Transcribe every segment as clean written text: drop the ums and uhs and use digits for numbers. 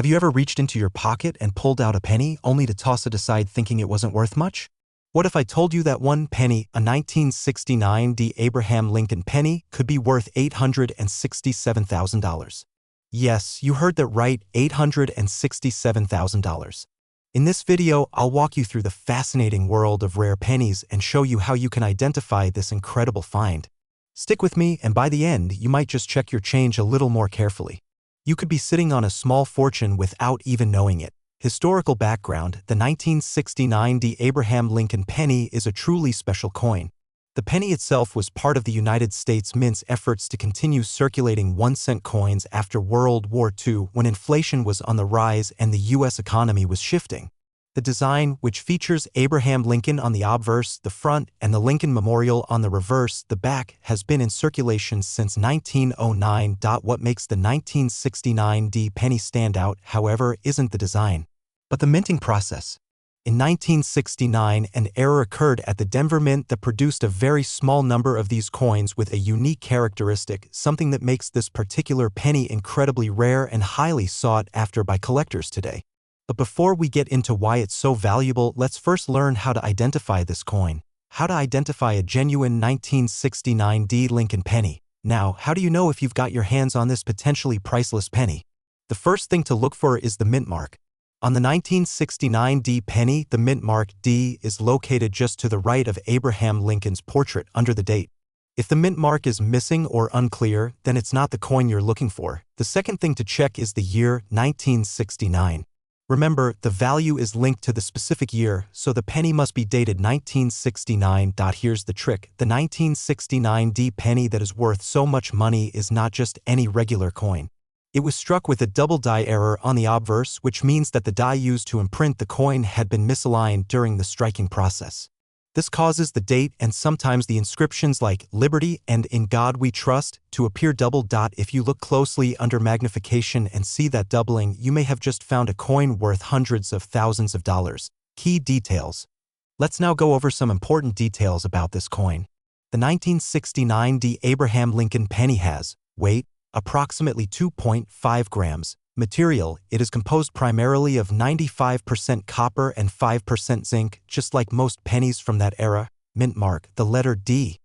Have you ever reached into your pocket and pulled out a penny only to toss it aside thinking it wasn't worth much? What if I told you that one penny, a 1969 D. Abraham Lincoln penny, could be worth $867,000? Yes, you heard that right, $867,000. In this video, I'll walk you through the fascinating world of rare pennies and show you how you can identify this incredible find. Stick with me, and by the end, you might just check your change a little more carefully. You could be sitting on a small fortune without even knowing it. Historical background: the 1969 D. Abraham Lincoln penny is a truly special coin. The penny itself was part of the United States Mint's efforts to continue circulating 1-cent coins after World War II, when inflation was on the rise and the U.S. economy was shifting. The design, which features Abraham Lincoln on the obverse, the front, and the Lincoln Memorial on the reverse, the back, has been in circulation since 1909. What makes the 1969 D penny stand out, however, isn't the design, but the minting process. In 1969, an error occurred at the Denver Mint that produced a very small number of these coins with a unique characteristic, something that makes this particular penny incredibly rare and highly sought after by collectors today. But before we get into why it's so valuable, let's first learn how to identify this coin. How to identify a genuine 1969 D Lincoln penny. Now, how do you know if you've got your hands on this potentially priceless penny? The first thing to look for is the mint mark. On the 1969 D penny, the mint mark D is located just to the right of Abraham Lincoln's portrait under the date. If the mint mark is missing or unclear, then it's not the coin you're looking for. The second thing to check is the year, 1969. Remember, the value is linked to the specific year, so the penny must be dated 1969. Here's the trick: the 1969 D penny that is worth so much money is not just any regular coin. It was struck with a double die error on the obverse, which means that the die used to imprint the coin had been misaligned during the striking process. This causes the date and sometimes the inscriptions like "Liberty" and "In God We Trust" to appear double. If you look closely under magnification and see that doubling, you may have just found a coin worth hundreds of thousands of dollars. Key details. Let's now go over some important details about this coin. The 1969 D. Abraham Lincoln penny has weight, approximately 2.5 grams. Material: it is composed primarily of 95% copper and 5% zinc, just like most pennies from that era. Mint mark: the letter D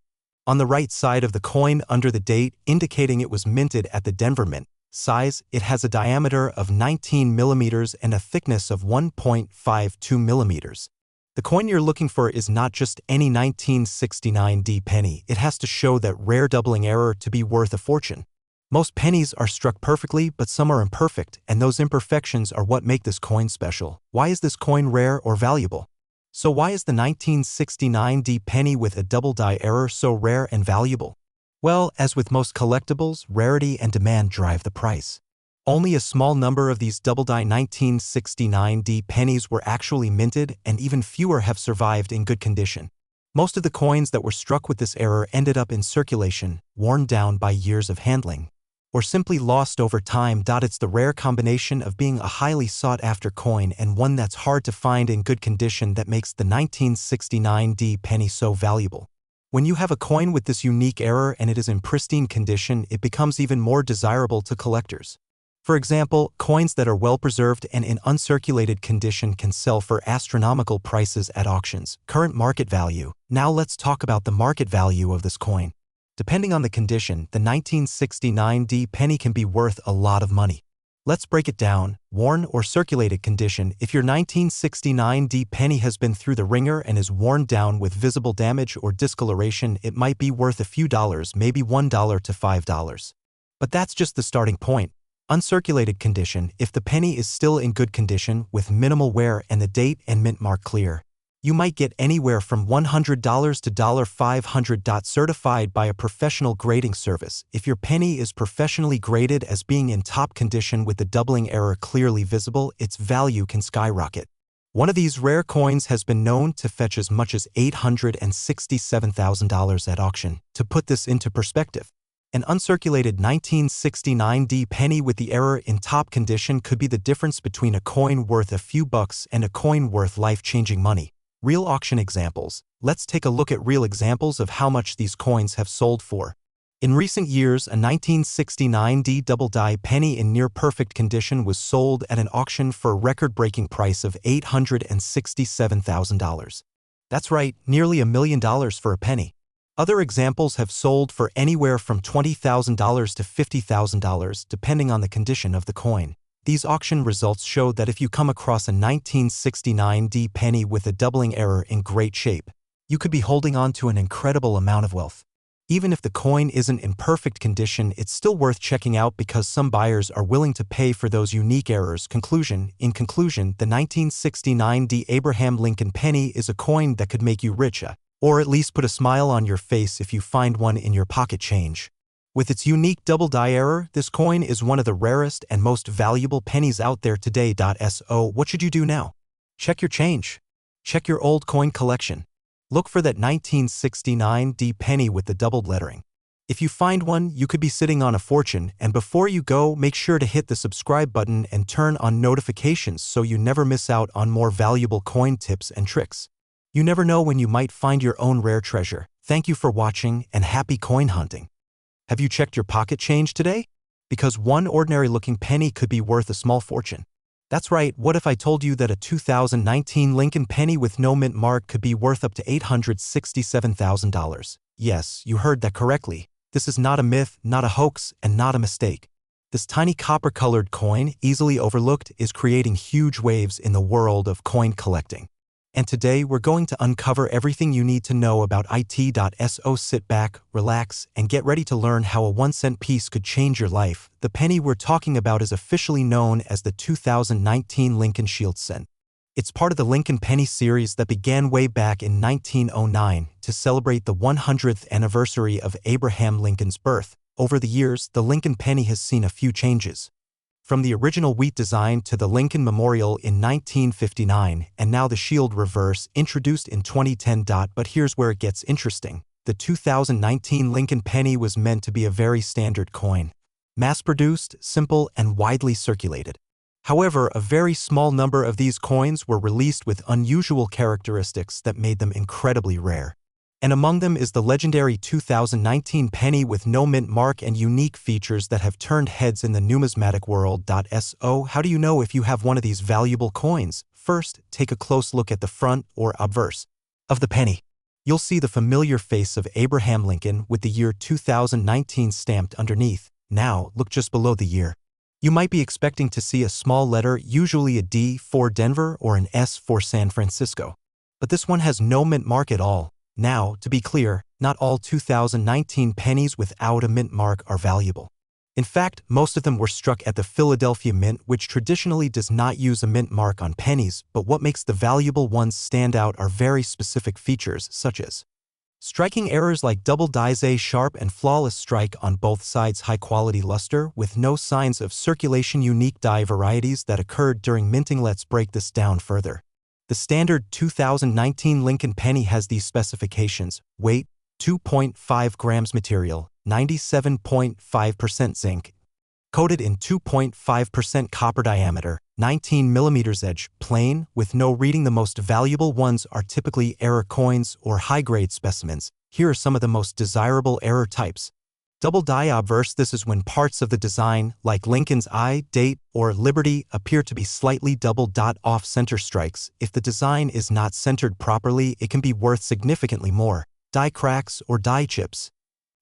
on the right side of the coin under the date, indicating it was minted at the Denver Mint. Size: it has a diameter of 19 millimeters and a thickness of 1.52 millimeters. The coin you're looking for is not just any 1969 D penny. It has to show that rare doubling error to be worth a fortune. Most pennies are struck perfectly, but some are imperfect, and those imperfections are what make this coin special. Why is this coin rare or valuable? So why is the 1969 D penny with a double die error so rare and valuable? Well, as with most collectibles, rarity and demand drive the price. Only a small number of these double die 1969 D pennies were actually minted, and even fewer have survived in good condition. Most of the coins that were struck with this error ended up in circulation, worn down by years of handling, or simply lost over time. It's the rare combination of being a highly sought-after coin and one that's hard to find in good condition that makes the 1969 D penny so valuable. When you have a coin with this unique error and it is in pristine condition, it becomes even more desirable to collectors. For example, coins that are well-preserved and in uncirculated condition can sell for astronomical prices at auctions. Current market value. Now let's talk about the market value of this coin. Depending on the condition, the 1969 D penny can be worth a lot of money. Let's break it down. Worn or circulated condition: if your 1969 D penny has been through the ringer and is worn down with visible damage or discoloration, it might be worth a few dollars, maybe $1 to $5. But that's just the starting point. Uncirculated condition: if the penny is still in good condition, with minimal wear and the date and mint mark clear, you might get anywhere from $100 to $500. Certified by a professional grading service: if your penny is professionally graded as being in top condition with the doubling error clearly visible, its value can skyrocket. One of these rare coins has been known to fetch as much as $867,000 at auction. To put this into perspective, an uncirculated 1969 D penny with the error in top condition could be the difference between a coin worth a few bucks and a coin worth life-changing money. Real auction examples. Let's take a look at real examples of how much these coins have sold for. In recent years, a 1969D double-die penny in near-perfect condition was sold at an auction for a record-breaking price of $867,000. That's right, nearly $1 million for a penny. Other examples have sold for anywhere from $20,000 to $50,000, depending on the condition of the coin. These auction results show that if you come across a 1969D penny with a doubling error in great shape, you could be holding on to an incredible amount of wealth. Even if the coin isn't in perfect condition, it's still worth checking out because some buyers are willing to pay for those unique errors. In conclusion, the 1969D Abraham Lincoln penny is a coin that could make you rich, or at least put a smile on your face if you find one in your pocket change. With its unique double-die error, this coin is one of the rarest and most valuable pennies out there today. So what should you do now? Check your change. Check your old coin collection. Look for that 1969D penny with the doubled lettering. If you find one, you could be sitting on a fortune, and before you go, make sure to hit the subscribe button and turn on notifications so you never miss out on more valuable coin tips and tricks. You never know when you might find your own rare treasure. Thank you for watching and happy coin hunting. Have you checked your pocket change today? Because one ordinary-looking penny could be worth a small fortune. That's right, what if I told you that a 2019 Lincoln penny with no mint mark could be worth up to $867,000? Yes, you heard that correctly. This is not a myth, not a hoax, and not a mistake. This tiny copper-colored coin, easily overlooked, is creating huge waves in the world of coin collecting. And today we're going to uncover everything you need to know about it. So sit back, relax, and get ready to learn how a 1-cent piece could change your life. The penny we're talking about is officially known as the 2019 Lincoln Shield cent. It's part of the Lincoln Penny series that began way back in 1909 to celebrate the 100th anniversary of Abraham Lincoln's birth. Over the years, the Lincoln penny has seen a few changes. From the original wheat design to the Lincoln Memorial in 1959, and now the shield reverse introduced in 2010. But here's where it gets interesting. The 2019 Lincoln penny was meant to be a very standard coin. Mass-produced, simple, and widely circulated. However, a very small number of these coins were released with unusual characteristics that made them incredibly rare. And among them is the legendary 2019 penny with no mint mark and unique features that have turned heads in the numismatic world. So how do you know if you have one of these valuable coins? First, take a close look at the front or obverse of the penny. You'll see the familiar face of Abraham Lincoln with the year 2019 stamped underneath. Now, look just below the year. You might be expecting to see a small letter, usually a D for Denver or an S for San Francisco. But this one has no mint mark at all. Now, to be clear, not all 2019 pennies without a mint mark are valuable. In fact, most of them were struck at the Philadelphia Mint, which traditionally does not use a mint mark on pennies, but what makes the valuable ones stand out are very specific features such as striking errors like double dies, a sharp and flawless strike on both sides, high-quality luster with no signs of circulation, unique die varieties that occurred during minting. Let's break this down further. The standard 2019 Lincoln penny has these specifications: weight, 2.5 grams, material, 97.5% zinc, coated in 2.5% copper, diameter, 19 millimeters, edge, plain, with no reading. The most valuable ones are typically error coins or high-grade specimens. Here are some of the most desirable error types. Double die obverse. This is when parts of the design, like Lincoln's eye, date, or liberty, appear to be slightly double off-center strikes. If the design is not centered properly, it can be worth significantly more. Die cracks or die chips.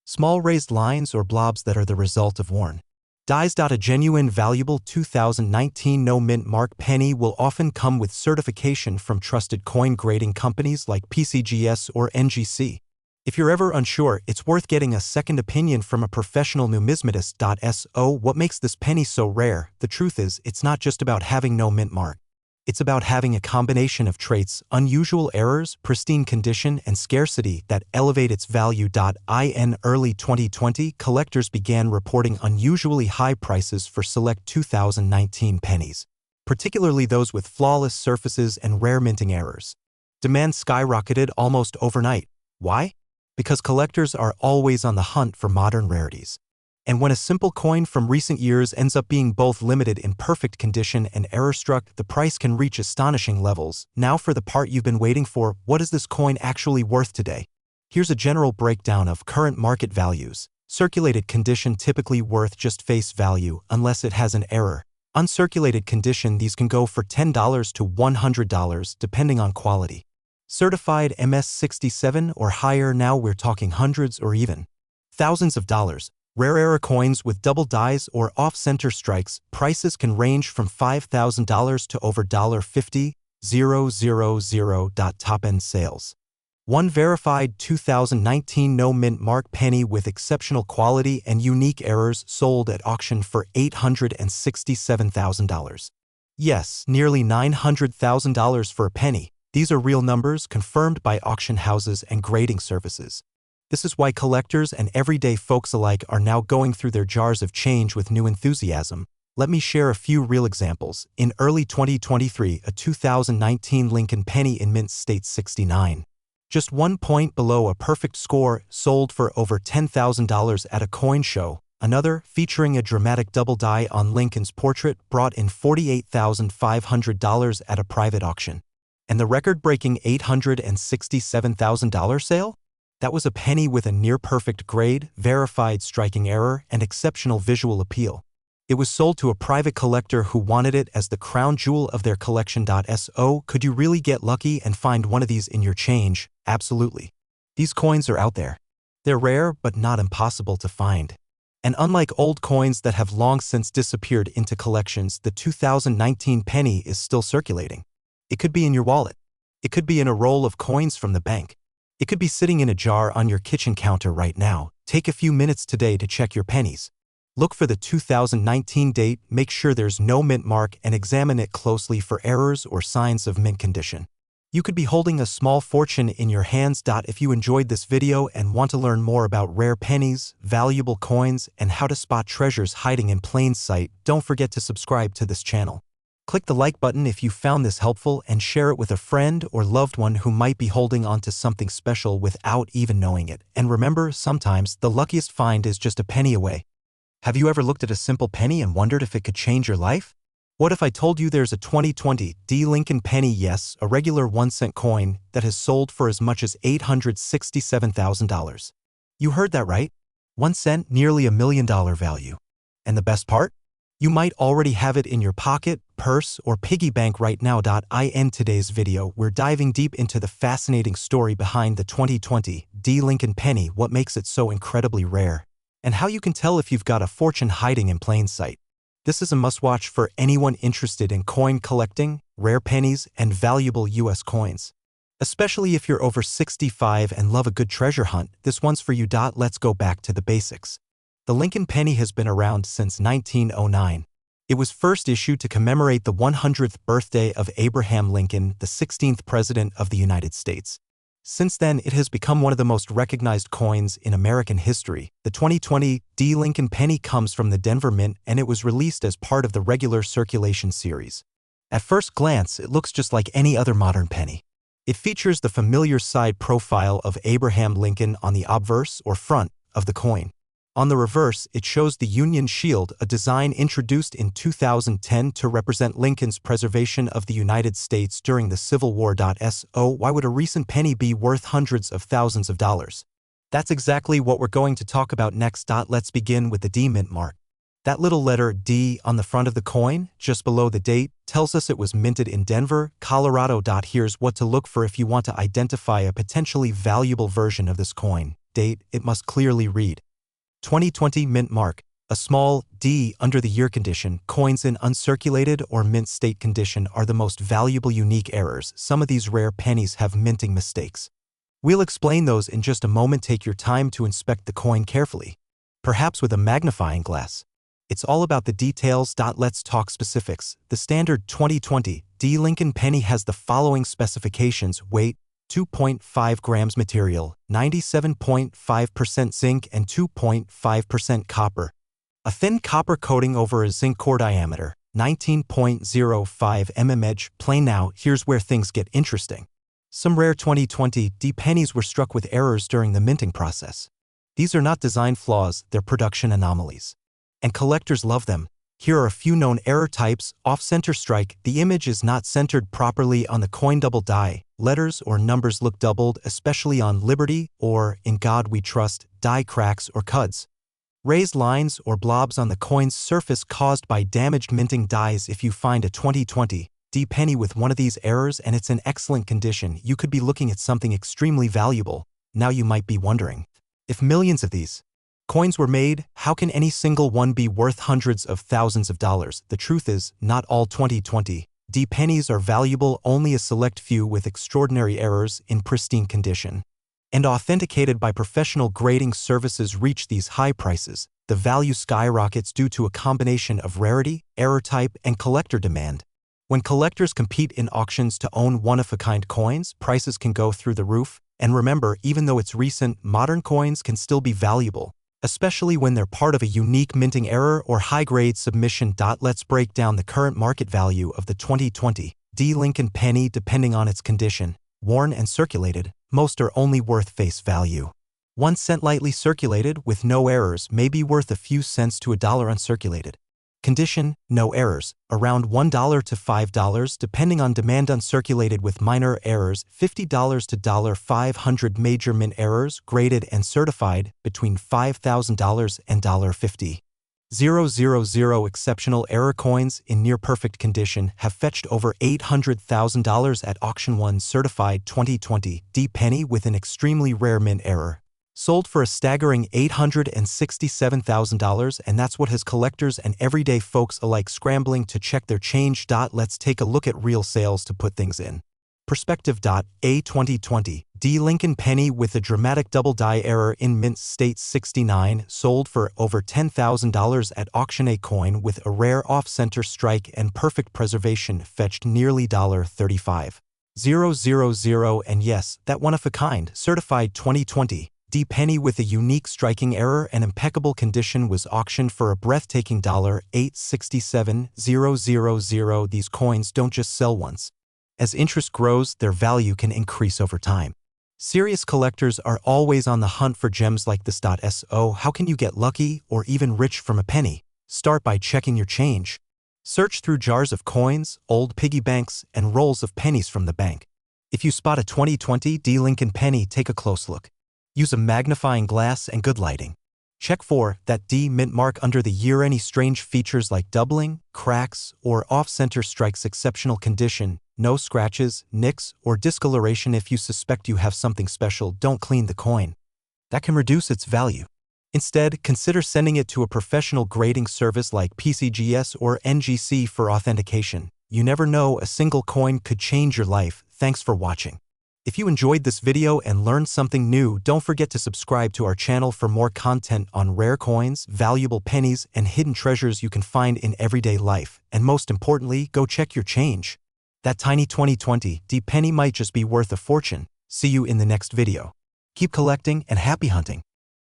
Small raised lines or blobs that are the result of worn dies. A genuine valuable 2019 no mint mark penny will often come with certification from trusted coin grading companies like PCGS or NGC. If you're ever unsure, it's worth getting a second opinion from a professional numismatist. So what makes this penny so rare? The truth is, it's not just about having no mint mark. It's about having a combination of traits, unusual errors, pristine condition, and scarcity that elevate its value. In early 2020, collectors began reporting unusually high prices for select 2019 pennies, particularly those with flawless surfaces and rare minting errors. Demand skyrocketed almost overnight. Why? Because collectors are always on the hunt for modern rarities. And when a simple coin from recent years ends up being both limited in perfect condition and error-struck, the price can reach astonishing levels. Now for the part you've been waiting for: what is this coin actually worth today? Here's a general breakdown of current market values. Circulated condition typically worth just face value unless it has an error. Uncirculated condition, these can go for $10 to $100 depending on quality. Certified MS67 or higher, now we're talking hundreds or even thousands of dollars. Rare error coins with double dies or off-center strikes, prices can range from $5,000 to over $50,000. Top-end sales. One verified 2019 no-mint mark penny with exceptional quality and unique errors sold at auction for $867,000. Yes, nearly $900,000 for a penny. These are real numbers confirmed by auction houses and grading services. This is why collectors and everyday folks alike are now going through their jars of change with new enthusiasm. Let me share a few real examples. In early 2023, a 2019 Lincoln penny in mint state 69. Just 1 point below a perfect score, sold for over $10,000 at a coin show. Another, featuring a dramatic double die on Lincoln's portrait, brought in $48,500 at a private auction. And the record-breaking $867,000 sale? That was a penny with a near-perfect grade, verified striking error, and exceptional visual appeal. It was sold to a private collector who wanted it as the crown jewel of their collection. So, could you really get lucky and find one of these in your change? Absolutely. These coins are out there. They're rare but not impossible to find. And unlike old coins that have long since disappeared into collections, the 2019 penny is still circulating. It could be in your wallet. It could be in a roll of coins from the bank. It could be sitting in a jar on your kitchen counter right now. Take a few minutes today to check your pennies. Look for the 2019 date, make sure there's no mint mark, and examine it closely for errors or signs of mint condition. You could be holding a small fortune in your hands. If you enjoyed this video and want to learn more about rare pennies, valuable coins, and how to spot treasures hiding in plain sight, don't forget to subscribe to this channel. Click the like button if you found this helpful and share it with a friend or loved one who might be holding on to something special without even knowing it. And remember, sometimes the luckiest find is just a penny away. Have you ever looked at a simple penny and wondered if it could change your life? What if I told you there's a 2020 Lincoln penny, yes, a regular 1-cent coin, that has sold for as much as $867,000? You heard that right. 1 cent, nearly $1 million value. And the best part? You might already have it in your pocket, purse, or piggy bank right now. In today's video, we're diving deep into the fascinating story behind the 2020 Lincoln penny, what makes it so incredibly rare, and how you can tell if you've got a fortune hiding in plain sight. This is a must-watch for anyone interested in coin collecting, rare pennies, and valuable U.S. coins. Especially if you're over 65 and love a good treasure hunt, this one's for you. Let's go back to the basics. The Lincoln penny has been around since 1909. It was first issued to commemorate the 100th birthday of Abraham Lincoln, the 16th President of the United States. Since then, it has become one of the most recognized coins in American history. The 2020 Lincoln penny comes from the Denver Mint, and it was released as part of the regular circulation series. At first glance, it looks just like any other modern penny. It features the familiar side profile of Abraham Lincoln on the obverse or front of the coin. On the reverse, it shows the Union Shield, a design introduced in 2010 to represent Lincoln's preservation of the United States during the Civil War. So, why would a recent penny be worth hundreds of thousands of dollars? That's exactly what we're going to talk about next. Let's begin with the D mint mark. That little letter D on the front of the coin, just below the date, tells us it was minted in Denver, Colorado. Here's what to look for if you want to identify a potentially valuable version of this coin. Date, it must clearly read 2020 mint mark, a small D under the year condition. Coins in uncirculated or mint state condition are the most valuable unique errors. Some of these rare pennies have minting mistakes. We'll explain those in just a moment. Take your time to inspect the coin carefully, perhaps with a magnifying glass. It's all about the details. Let's talk specifics. The standard 2020 Lincoln penny has the following specifications: weight, 2.5 grams, material, 97.5% zinc and 2.5% copper. A thin copper coating over a zinc core, diameter, 19.05 mm edge, plain. Now, here's where things get interesting. Some rare 2020 pennies were struck with errors during the minting process. These are not design flaws, they're production anomalies. And collectors love them. Here are a few known error types: off-center strike, the image is not centered properly on the coin; double die, letters or numbers look doubled, especially on Liberty or In God We Trust; die cracks or cuds, Raised lines or blobs on the coin's surface caused by damaged minting dies. If you find a 2020 D penny with one of these errors and it's in excellent condition, you could be looking at something extremely valuable. Now you might be wondering, if millions of these coins were made, how can any single one be worth hundreds of thousands of dollars? The truth is, not all 2020 D pennies are valuable, only a select few with extraordinary errors in pristine condition and authenticated by professional grading services reach these high prices. The value skyrockets due to a combination of rarity, error type, and collector demand. When collectors compete in auctions to own one-of-a-kind coins, prices can go through the roof. And remember, even though it's recent, modern coins can still be valuable, especially when they're part of a unique minting error or high-grade submission. Let's break down the current market value of the 2020 D Lincoln penny depending on its condition. Worn and circulated, most are only worth face value. 1 cent lightly circulated with no errors may be worth a few cents to $1 uncirculated. Condition, no errors, around $1 to $5 depending on demand. Uncirculated with minor errors, $50 to $500. Major mint errors, graded and certified, between $5,000 and $50. 000 exceptional error coins in near-perfect condition have fetched over $800,000 at auction. 1 certified 2020 D penny with an extremely rare mint error sold for a staggering $867,000, and that's what has collectors and everyday folks alike scrambling to check their change. Let's take a look at real sales to put things in perspective. A 2020 D Lincoln penny with a dramatic double die error in mint state 69 sold for over $10,000 at auction. A coin with a rare off-center strike and perfect preservation fetched nearly $35,000. And yes, that one-of-a-kind certified 2020 D penny with a unique striking error and impeccable condition was auctioned for a breathtaking $867,000. These coins don't just sell once. As interest grows, their value can increase over time. Serious collectors are always on the hunt for gems like this. So how can you get lucky or even rich from a penny? Start by checking your change. Search through jars of coins, old piggy banks, and rolls of pennies from the bank. If you spot a 2020 D Lincoln penny, take a close look. Use a magnifying glass and good lighting. Check for that D mint mark under the year. Any strange features like doubling, cracks, or off-center strikes. Exceptional condition, no scratches, nicks, or discoloration. If you suspect you have something special, don't clean the coin. That can reduce its value. Instead, consider sending it to a professional grading service like PCGS or NGC for authentication. You never know, a single coin could change your life. Thanks for watching. If you enjoyed this video and learned something new, don't forget to subscribe to our channel for more content on rare coins, valuable pennies, and hidden treasures you can find in everyday life. And most importantly, go check your change. That tiny 2020 D penny might just be worth a fortune. See you in the next video. Keep collecting and happy hunting.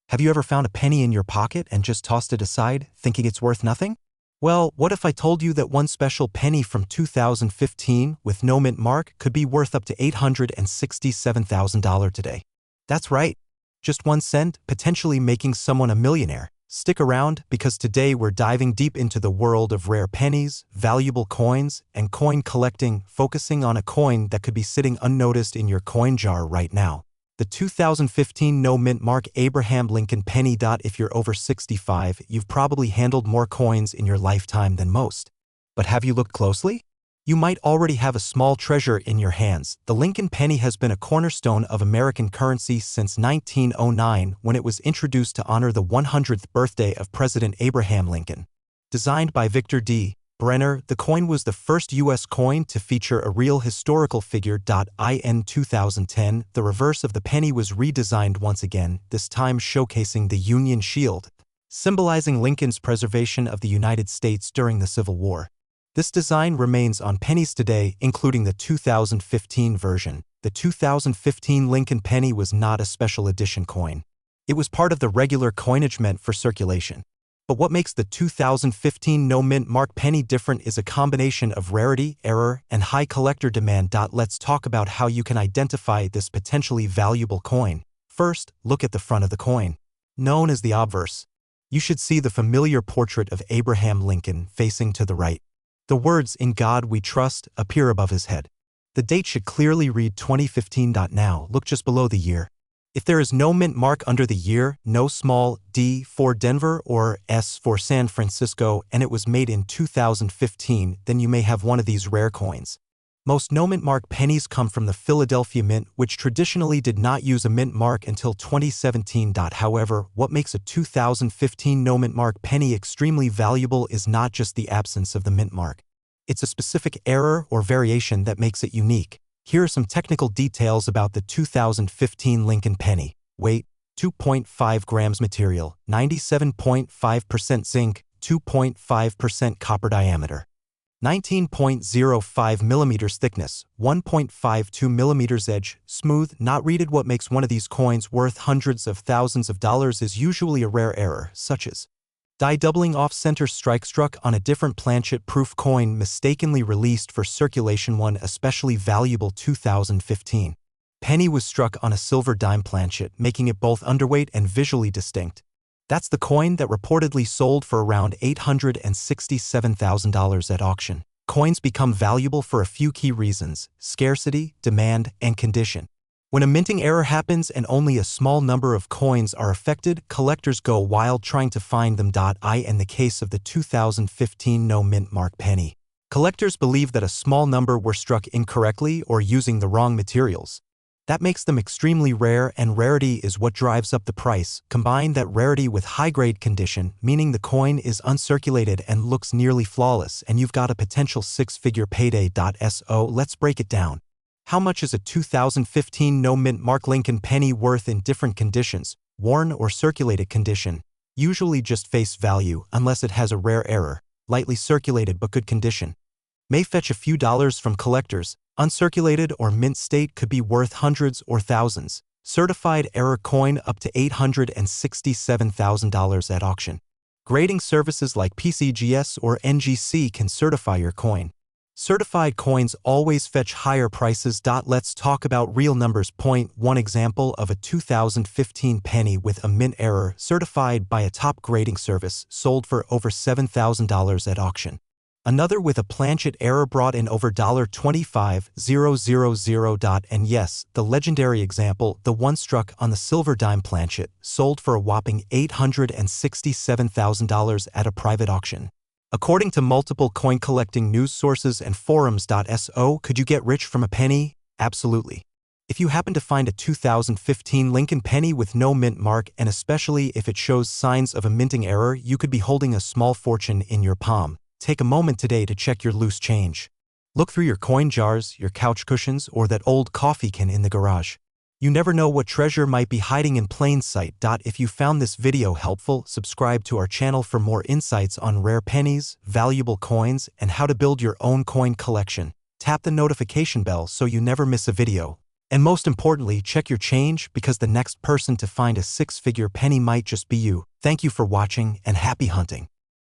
Have you ever found a penny in your pocket and just tossed it aside, thinking it's worth nothing? Well, what if I told you that one special penny from 2015 with no mint mark could be worth up to $867,000 today? That's right. Just 1 cent, potentially making someone a millionaire. Stick around, because today we're diving deep into the world of rare pennies, valuable coins, and coin collecting, focusing on a coin that could be sitting unnoticed in your coin jar right now. The 2015 no mint mark Abraham Lincoln penny. If you're over 65, you've probably handled more coins in your lifetime than most. But have you looked closely? You might already have a small treasure in your hands. The Lincoln penny has been a cornerstone of American currency since 1909, when it was introduced to honor the 100th birthday of President Abraham Lincoln. Designed by Victor D. Brenner, the coin was the first U.S. coin to feature a real historical figure. In 2010, the reverse of the penny was redesigned once again, this time showcasing the Union Shield, symbolizing Lincoln's preservation of the United States during the Civil War. This design remains on pennies today, including the 2015 version. The 2015 Lincoln penny was not a special edition coin. It was part of the regular coinage meant for circulation. But what makes the 2015 no mint mark penny different is a combination of rarity, error, and high collector demand. Let's talk about how you can identify this potentially valuable coin. First, look at the front of the coin. Known as the obverse, you should see the familiar portrait of Abraham Lincoln facing to the right. The words "In God We Trust" appear above his head. The date should clearly read 2015. Now, look just below the year. If there is no mint mark under the year, no small D for Denver or S for San Francisco, and it was made in 2015, then you may have one of these rare coins. Most no mint mark pennies come from the Philadelphia Mint, which traditionally did not use a mint mark until 2017. However, what makes a 2015 no mint mark penny extremely valuable is not just the absence of the mint mark. It's a specific error or variation that makes it unique. Here are some technical details about the 2015 Lincoln penny. Weight, 2.5 grams material, 97.5% zinc, 2.5% copper diameter. 19.05 millimeters thickness, 1.52 millimeters edge, smooth, not reeded. What makes one of these coins worth hundreds of thousands of dollars is usually a rare error, such as die doubling off-center strike struck on a different planchet-proof coin mistakenly released for circulation. One especially valuable 2015 penny was struck on a silver dime planchet, making it both underweight and visually distinct. That's the coin that reportedly sold for around $867,000 at auction. Coins become valuable for a few key reasons: scarcity, demand, and condition. When a minting error happens and only a small number of coins are affected, collectors go wild trying to find them. In the case of the 2015 no mint mark penny, collectors believe that a small number were struck incorrectly or using the wrong materials. That makes them extremely rare, and rarity is what drives up the price. Combine that rarity with high-grade condition, meaning the coin is uncirculated and looks nearly flawless, and you've got a potential six-figure payday. So let's break it down. How much is a 2015 no mint mark Lincoln penny worth in different conditions? Worn or circulated condition, usually just face value unless it has a rare error. Lightly circulated but good condition may fetch a few dollars from collectors. Uncirculated or mint state could be worth hundreds or thousands. Certified error coin up to $867,000 at auction. Grading services like PCGS or NGC can certify your coin. Certified coins always fetch higher prices. Let's talk about real numbers. Point 1 example of a 2015 penny with a mint error certified by a top grading service sold for over $7,000 at auction. Another with a planchet error brought in over $25,000. And yes, the legendary example, the one struck on the silver dime planchet, sold for a whopping $867,000 at a private auction. According to multiple coin collecting news sources and forums. So could you get rich from a penny? Absolutely. If you happen to find a 2015 Lincoln penny with no mint mark, and especially if it shows signs of a minting error, you could be holding a small fortune in your palm. Take a moment today to check your loose change. Look through your coin jars, your couch cushions, or that old coffee can in the garage. You never know what treasure might be hiding in plain sight. If you found this video helpful, subscribe to our channel for more insights on rare pennies, valuable coins, and how to build your own coin collection. Tap the notification bell so you never miss a video. And most importantly, check your change, because the next person to find a six-figure penny might just be you. Thank you for watching, and happy hunting.